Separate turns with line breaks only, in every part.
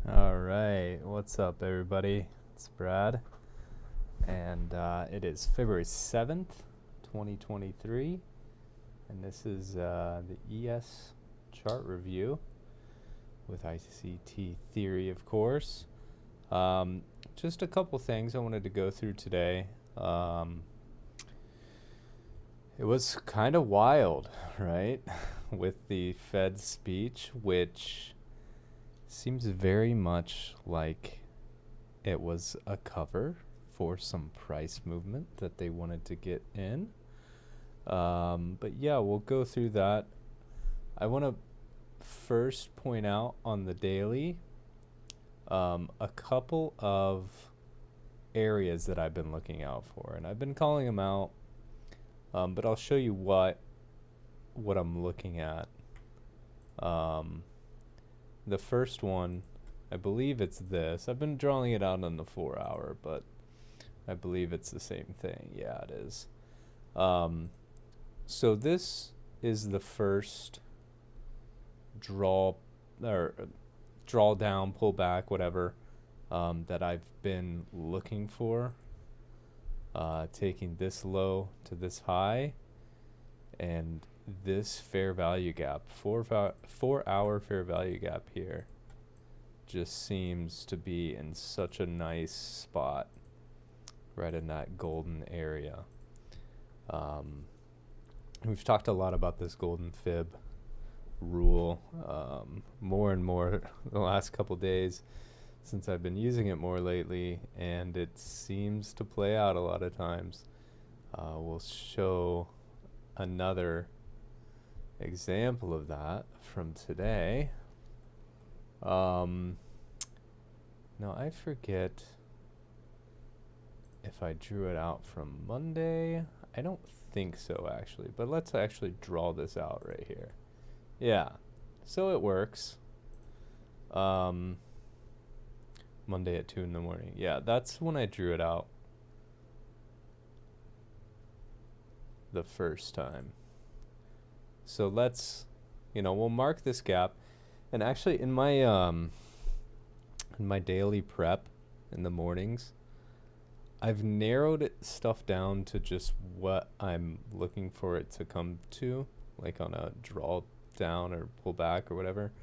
All right, what's up, everybody? It's Brad, and it is February 7th, 2023, and this is the ES chart review with ICT theory, of course. Just a couple things I wanted to go through today. It was kind of wild, right? With the Fed speech, which seems very much like it was a cover for some price movement that they wanted to get in. But yeah, we'll go through that. I want to first point out on the daily a couple of areas that I've been looking out for, and I've been calling them out, but I'll show you what I'm looking at. The first one, I believe it's this. I've been drawing it out on the 4 hour, but I believe it's the same thing. Yeah, it is. So this is the first draw or draw down, pull back, whatever, that I've been looking for. Taking this low to this high, and this fair value gap, 4 hour fair value gap here, just seems to be in such a nice spot, right in that golden area. We've talked a lot about this golden fib rule, more and more the last couple days since I've been using it more lately, and it seems to play out a lot of times. We'll show another example of that from today. Now I forget if I drew it out from Monday. I don't think so, actually, but let's actually draw this out right here. Yeah, so it works. Monday at 2 in the morning. Yeah, that's when I drew it out the first time. So let's, we'll mark this gap. And actually in my daily prep in the mornings, I've narrowed stuff down to just what I'm looking for it to come to, like on a draw down or pull back or whatever.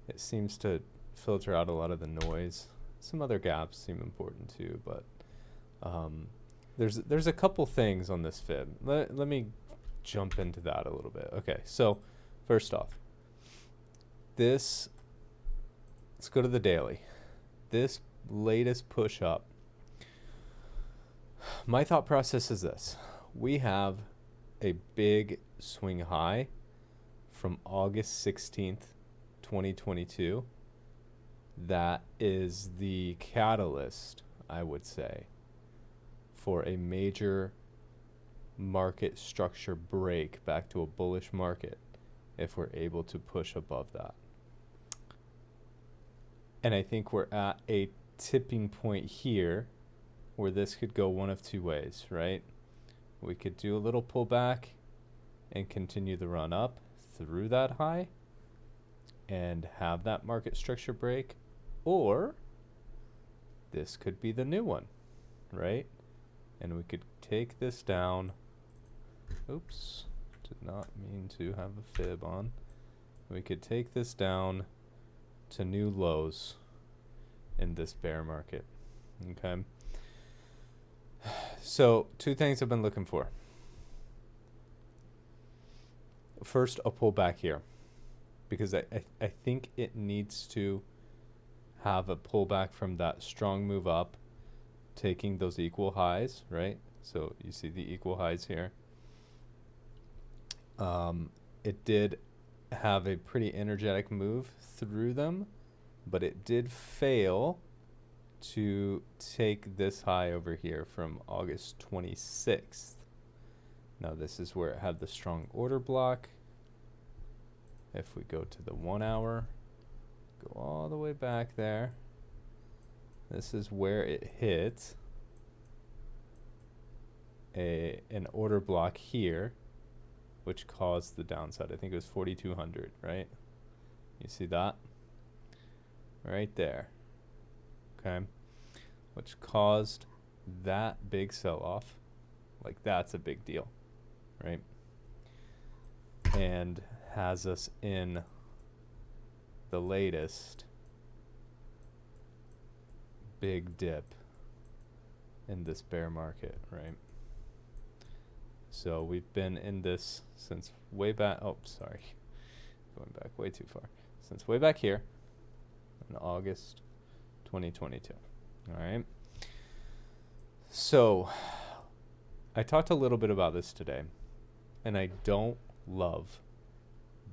It seems to filter out a lot of the noise. Some other gaps seem important too, but there's a couple things on this fib. Let me jump into that a little bit. Okay, so first off, let's go to the daily. This latest push up, my thought process is this: we have a big swing high from August 16th, 2022. That is the catalyst, I would say, for a major market structure break back to a bullish market if we're able to push above that. And I think we're at a tipping point here where this could go one of two ways, right? We could do a little pullback and continue the run up through that high and have that market structure break, or this could be the new one, right? And we could take this down. Oops, did not mean to have a fib on. We could take this down to new lows in this bear market. Okay. So two things I've been looking for. First, a pullback here, because I think it needs to have a pullback from that strong move up, taking those equal highs, right? So you see the equal highs here. It did have a pretty energetic move through them, but it did fail to take this high over here from August 26th. Now this is where it had the strong order block. If we go to the 1 hour, go all the way back there, this is where it hit an order block here, which caused the downside. I think it was 4,200, right? You see that? right there, okay, which caused that big sell-off. Like, that's a big deal, right? And has us in the latest big dip in this bear market, right? So we've been in this since way back. Oh, sorry. Going back way too far. Since way back here in August 2022. All right. So I talked a little bit about this today, and I don't love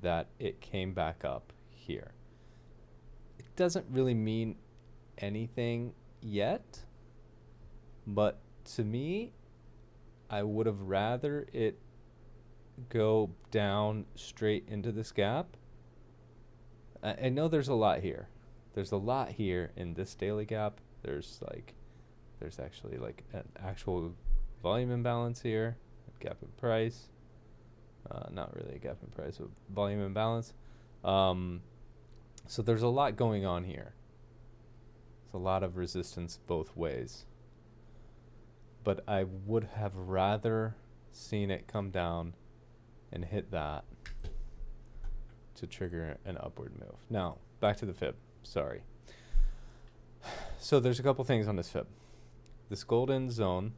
that it came back up here. It doesn't really mean anything yet, but to me, I would have rather it go down straight into this gap. I know there's a lot here. There's a lot here in this daily gap. There's actually like an actual volume imbalance here, gap in price. Not really a gap in price, but volume imbalance. So there's a lot going on here. There's a lot of resistance both ways. But I would have rather seen it come down and hit that to trigger an upward move. Now, back to the fib. Sorry. So there's a couple things on this fib. This golden zone,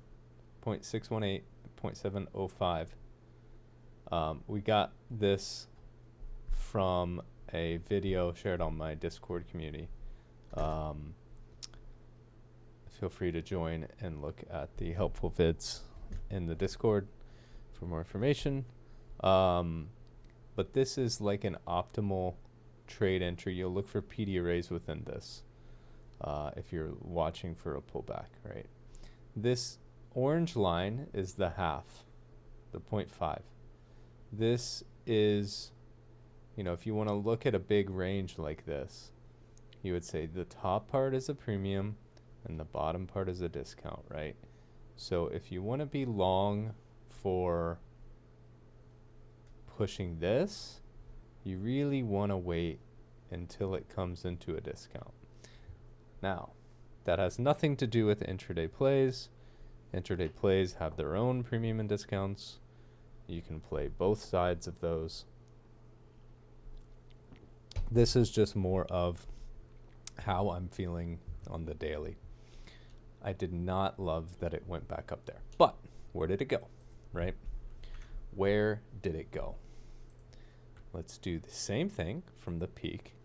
0.618, 0.705. We got this from a video shared on my Discord community. Feel free to join and look at the helpful vids in the Discord for more information. But this is like an optimal trade entry. You'll look for PD arrays within this if you're watching for a pullback, right? This orange line is the half, the 0.5. This is, if you want to look at a big range like this, you would say the top part is a premium and the bottom part is a discount, right? So if you want to be long for pushing this, you really want to wait until it comes into a discount. Now, that has nothing to do with intraday plays. Intraday plays have their own premium and discounts. You can play both sides of those. This is just more of how I'm feeling on the daily. I did not love that it went back up there. But where did it go, right? Where did it go? Let's do the same thing from the peak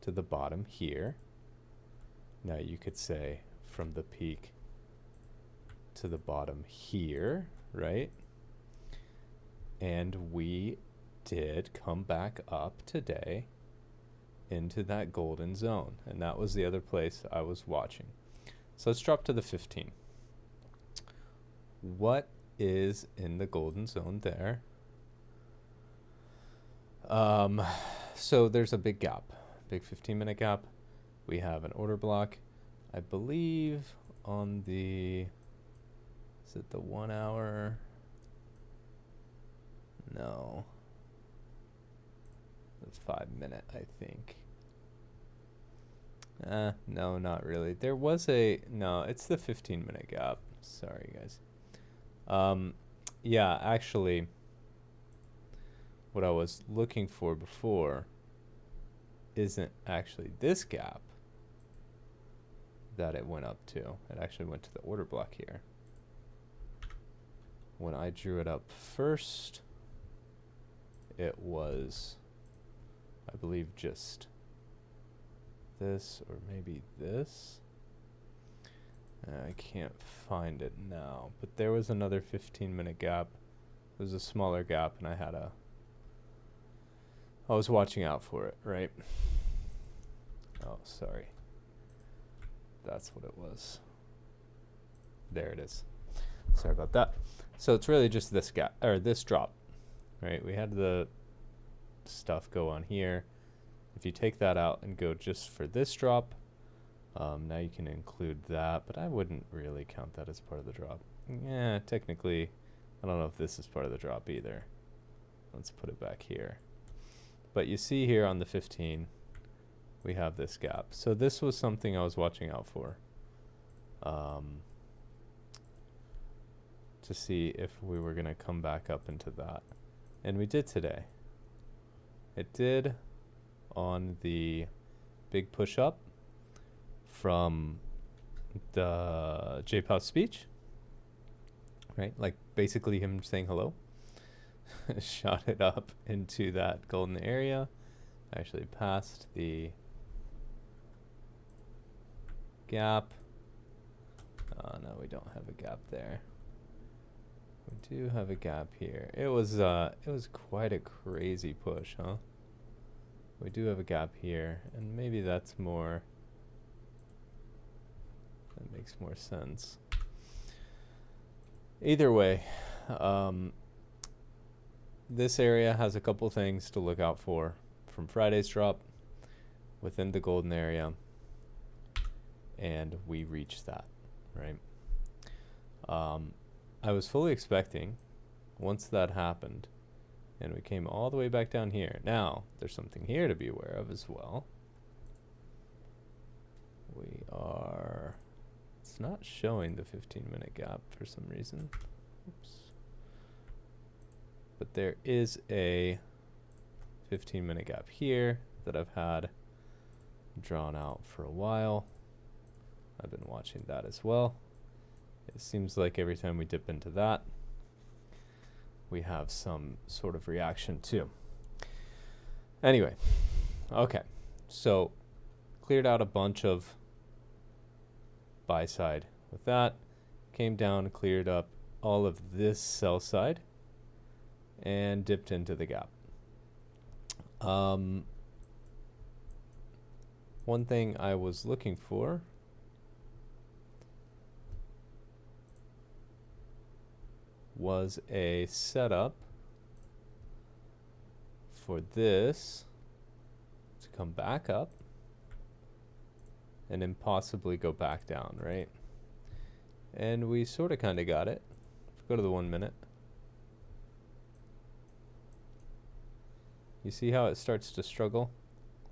to the bottom here. Now you could say from the peak to the bottom here, right? And we did come back up today into that golden zone. And that was the other place I was watching. So let's drop to the 15. What is in the golden zone there? So there's a big gap, big 15-minute gap. We have an order block, I believe, on the, is it the 1 hour? No. The 5-minute, I think. No, not really. There was no, it's the 15-minute gap. Sorry, guys. Yeah, actually, what I was looking for before isn't actually this gap that it went up to. It actually went to the order block here. When I drew it up first, it was, I believe, just this or maybe this. I can't find it now, but there was another 15-minute gap. It was a smaller gap, and I was watching out for it, right? Oh, sorry. That's what it was. There it is. Sorry about that. So it's really just this gap, or this drop, right? We had the stuff go on here. If you take that out and go just for this drop, now you can include that, but I wouldn't really count that as part of the drop. Yeah, technically, I don't know if this is part of the drop either. Let's put it back here. But you see here on the 15, we have this gap. So this was something I was watching out for, to see if we were going to come back up into that. And we did today. It did on the big push up from the J-Pop speech, right? Like basically him saying hello. Shot it up into that golden area. Actually passed the gap. No, we don't have a gap there. We do have a gap here. It was quite a crazy push, huh? We do have a gap here, and maybe that's more. That makes more sense. Either way, this area has a couple things to look out for from Friday's drop within the golden area, and we reached that, right? I was fully expecting, once that happened, and we came all the way back down here. Now, there's something here to be aware of as well. It's not showing the 15-minute gap for some reason. Oops. But there is a 15-minute gap here that I've had drawn out for a while. I've been watching that as well. It seems like every time we dip into that, we have some sort of reaction too. Anyway, okay, so cleared out a bunch of buy side with that, came down, cleared up all of this sell side, and dipped into the gap. One thing I was looking for was a setup for this to come back up and then possibly go back down, right? And we sort of kind of got it. Go to the 1 minute. You see how it starts to struggle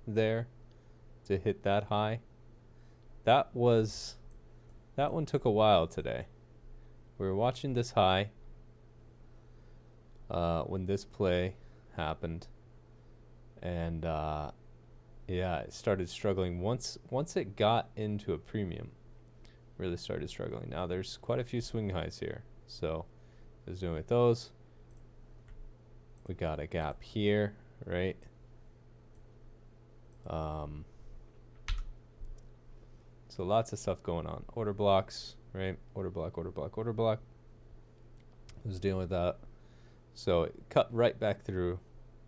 there to hit that high? That one took a while today. We were watching this high when this play happened, and yeah, it started struggling once it got into a premium. Really started struggling. Now there's quite a few swing highs here, so I was doing with those. We got a gap here, right? So lots of stuff going on. Order blocks, right? Order block, order block, order block. I was dealing with that. So it cut right back through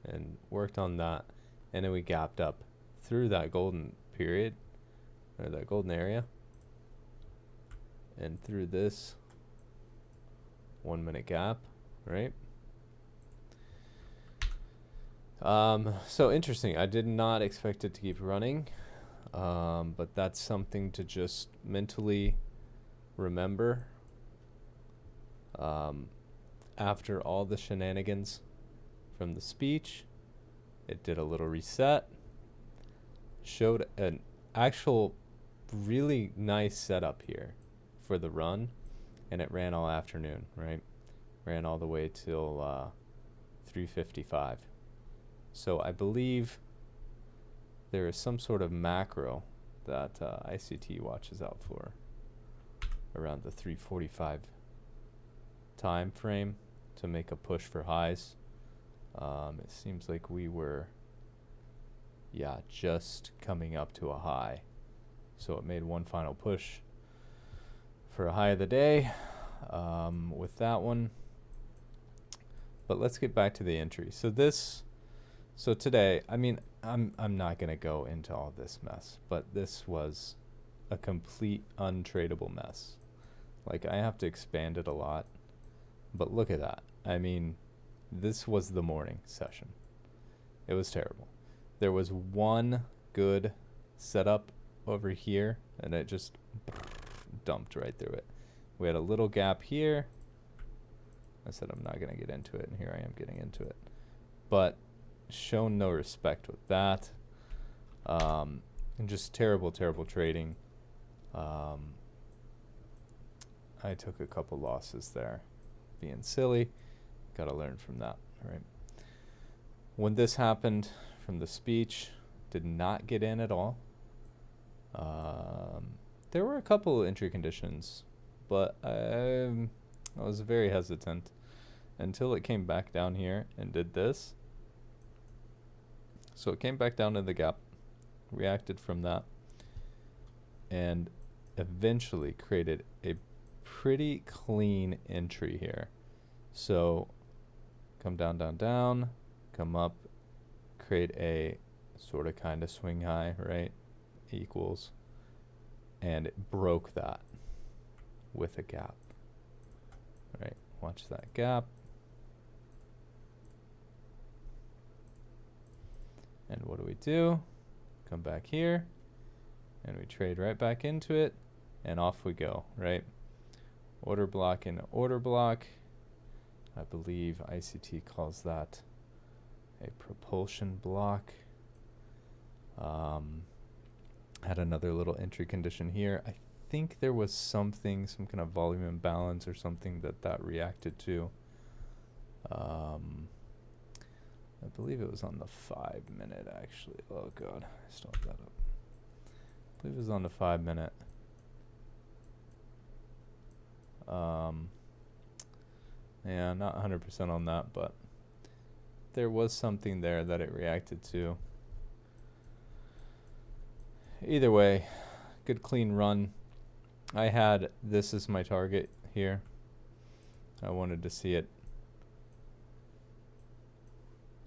and worked on that. And then we gapped up through that golden period, or that golden area, and through this 1 minute gap, right? So interesting. I did not expect it to keep running, but that's something to just mentally remember. After all the shenanigans from the speech, it did a little reset, showed an actual really nice setup here for the run, and it ran all afternoon, right? Ran all the way till 3:55. So I believe there is some sort of macro that ICT watches out for around the 3:45 time frame to make a push for highs. It seems like we were, just coming up to a high. So it made one final push for a high of the day with that one. But let's get back to the entry. So today, I mean, I'm not gonna go into all this mess, but this was a complete untradeable mess. Like, I have to expand it a lot, but look at that. I mean, this was the morning session. It was terrible. There was one good setup over here, and it just dumped right through it. We had a little gap here. I said I'm not going to get into it, and here I am getting into it. But shown no respect with that. And just terrible, terrible trading. Um, I took a couple losses there, being silly. Got to learn from that, right? When this happened from the speech, did not get in at all. There were a couple entry conditions, but I was very hesitant until it came back down here and did this. So it came back down to the gap, reacted from that, and eventually created a pretty clean entry here. So come down, down, down, come up, create a sort of kind of swing high, right? Equals, and it broke that with a gap. Right, watch that gap. And what do? Come back here, and we trade right back into it, and off we go, right? Order block in order block. I believe ICT calls that a propulsion block. Had another little entry condition here. I think there was something, some kind of volume imbalance or something that reacted to. I believe it was on the 5 minute actually. Oh god, I stopped that up. I believe it was on the 5 minute. Yeah, not 100% on that, but there was something there that it reacted to. Either way, good clean run. I had this as my target here. I wanted to see it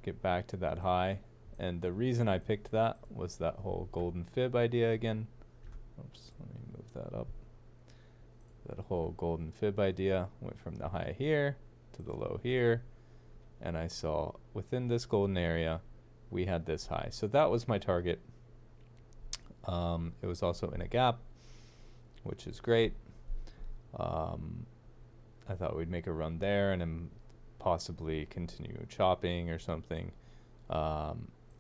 get back to that high. And the reason I picked that was that whole golden fib idea again. Oops, let me move that up. That whole golden fib idea went from the high here to the low here. And I saw within this golden area, we had this high. So that was my target. It was also in a gap, which is great. I thought we'd make a run there and then possibly continue chopping or something.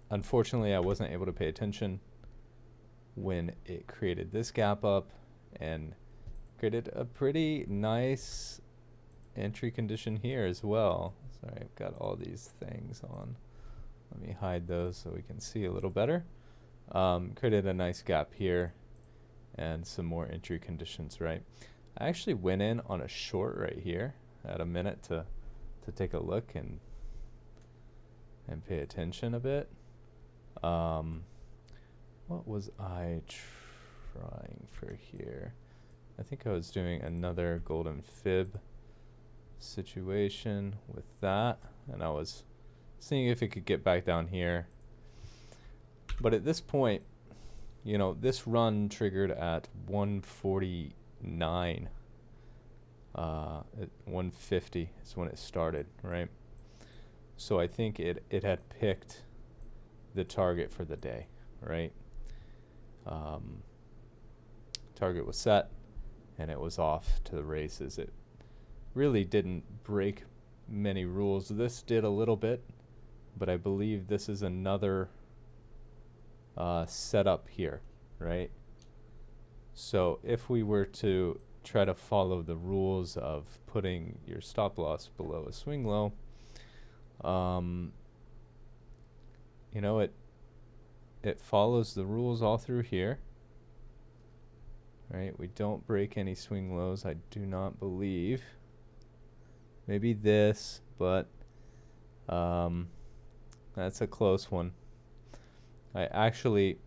Unfortunately, I wasn't able to pay attention when it created this gap up and created a pretty nice entry condition here as well. Sorry, I've got all these things on. Let me hide those so we can see a little better. Created a nice gap here and some more entry conditions, right? I actually went in on a short right here at a minute to take a look and pay attention a bit. What was I trying for here? I think I was doing another golden fib situation with that, and I was seeing if it could get back down here. But at this point, you know, this run triggered at 149. At 150 is when it started, right? So I think it had picked the target for the day, right? Target was set, and it was off to the races. It really didn't break many rules. This did a little bit, but I believe this is another setup here, right? So if we were to try to follow the rules of putting your stop loss below a swing low, you know, it follows the rules all through here, right? We don't break any swing lows, I do not believe. Maybe this, but that's a close one. I actually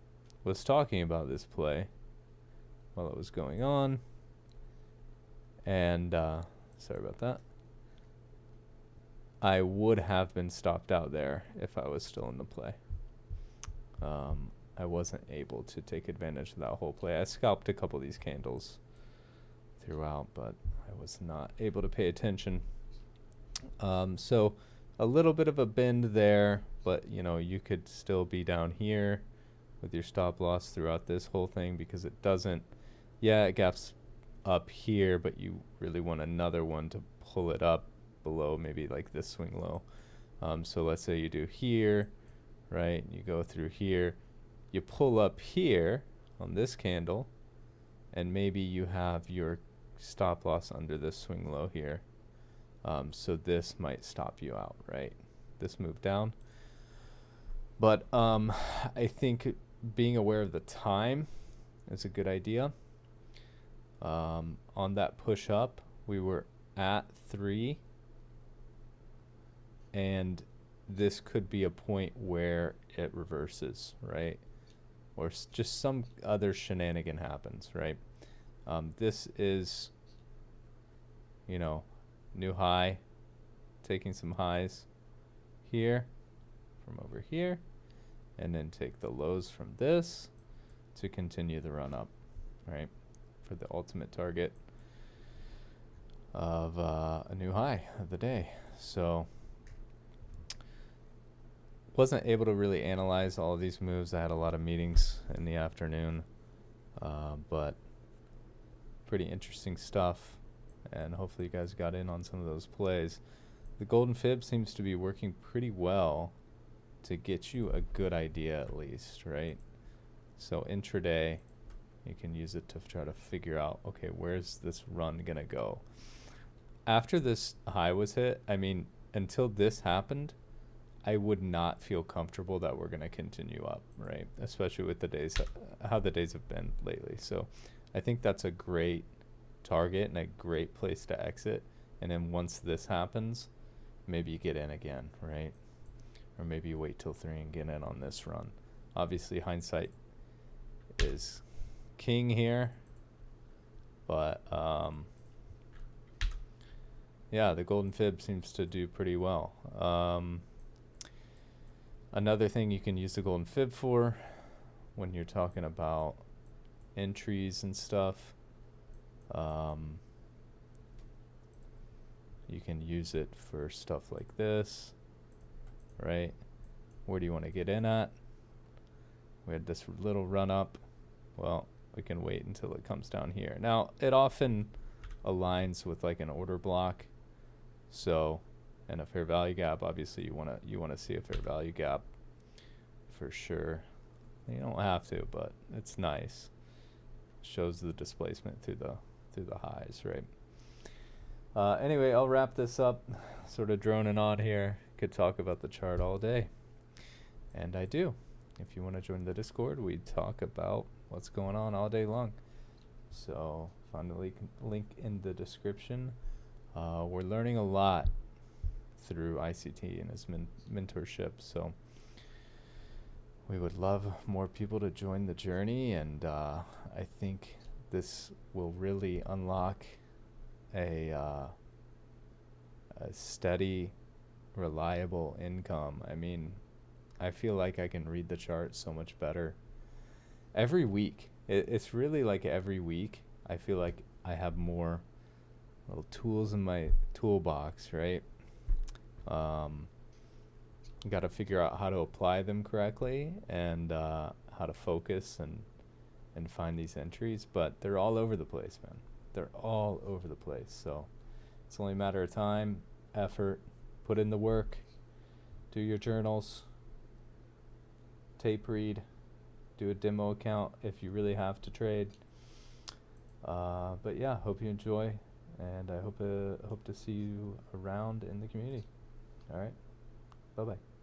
was talking about this play while it was going on, and sorry about that. I would have been stopped out there if I was still in the play. I wasn't able to take advantage of that whole play. I scalped a couple of these candles throughout, but I was not able to pay attention. So a little bit of a bend there, but you know, you could still be down here with your stop loss throughout this whole thing, because it doesn't, yeah, it gaps up here, but you really want another one to pull it up below, maybe like this swing low. So let's say you do here, right? You go through here, you pull up here on this candle, and maybe you have your stop loss under this swing low here. So this might stop you out, right? This move down. But I think being aware of the time is a good idea. On that push up, we were at 3, and this could be a point where it reverses, right? Or just some other shenanigan happens, right? This is, you know, new high, taking some highs here from over here, and then take the lows from this to continue the run up, right? For the ultimate target of a new high of the day. So wasn't able to really analyze all of these moves. I had a lot of meetings in the afternoon, but pretty interesting stuff, and hopefully you guys got in on some of those plays. The golden fib seems to be working pretty well to get you a good idea at least, right? So intraday, you can use it to try to figure out, okay, where's this run gonna go? After this high was hit, I mean, until this happened, I would not feel comfortable that we're gonna continue up, right? Especially with the days, how the days have been lately. So I think that's a great target and a great place to exit. And then once this happens, maybe you get in again, right? Or maybe you wait till 3 and get in on this run. Obviously, hindsight is king here, but yeah, the golden fib seems to do pretty well. Another thing you can use the golden fib for when you're talking about entries and stuff, you can use it for stuff like this, right? Where do you want to get in at? We had this little run up. Well, we can wait until it comes down here. Now, it often aligns with like an order block. So, and a fair value gap, obviously you want to see a fair value gap for sure. You don't have to, but it's nice. Shows the displacement through the highs, right? Anyway, I'll wrap this up. Sort of droning on here. Could talk about the chart all day, and I do. If you want to join the Discord, we talk about what's going on all day long. So find the link in the description. We're learning a lot through ICT and his mentorship, so we would love more people to join the journey, and I think this will really unlock a steady, reliable income. I mean, I feel like I can read the chart so much better every week. It's really like every week I feel like I have more little tools in my toolbox, right? Got to figure out how to apply them correctly, and how to focus and find these entries, but they're all over the place, man. They're all over the place. So it's only a matter of time, effort, put in the work, do your journals, tape read, do a demo account if you really have to trade. But yeah, hope you enjoy, and I hope to see you around in the community. All right, bye-bye.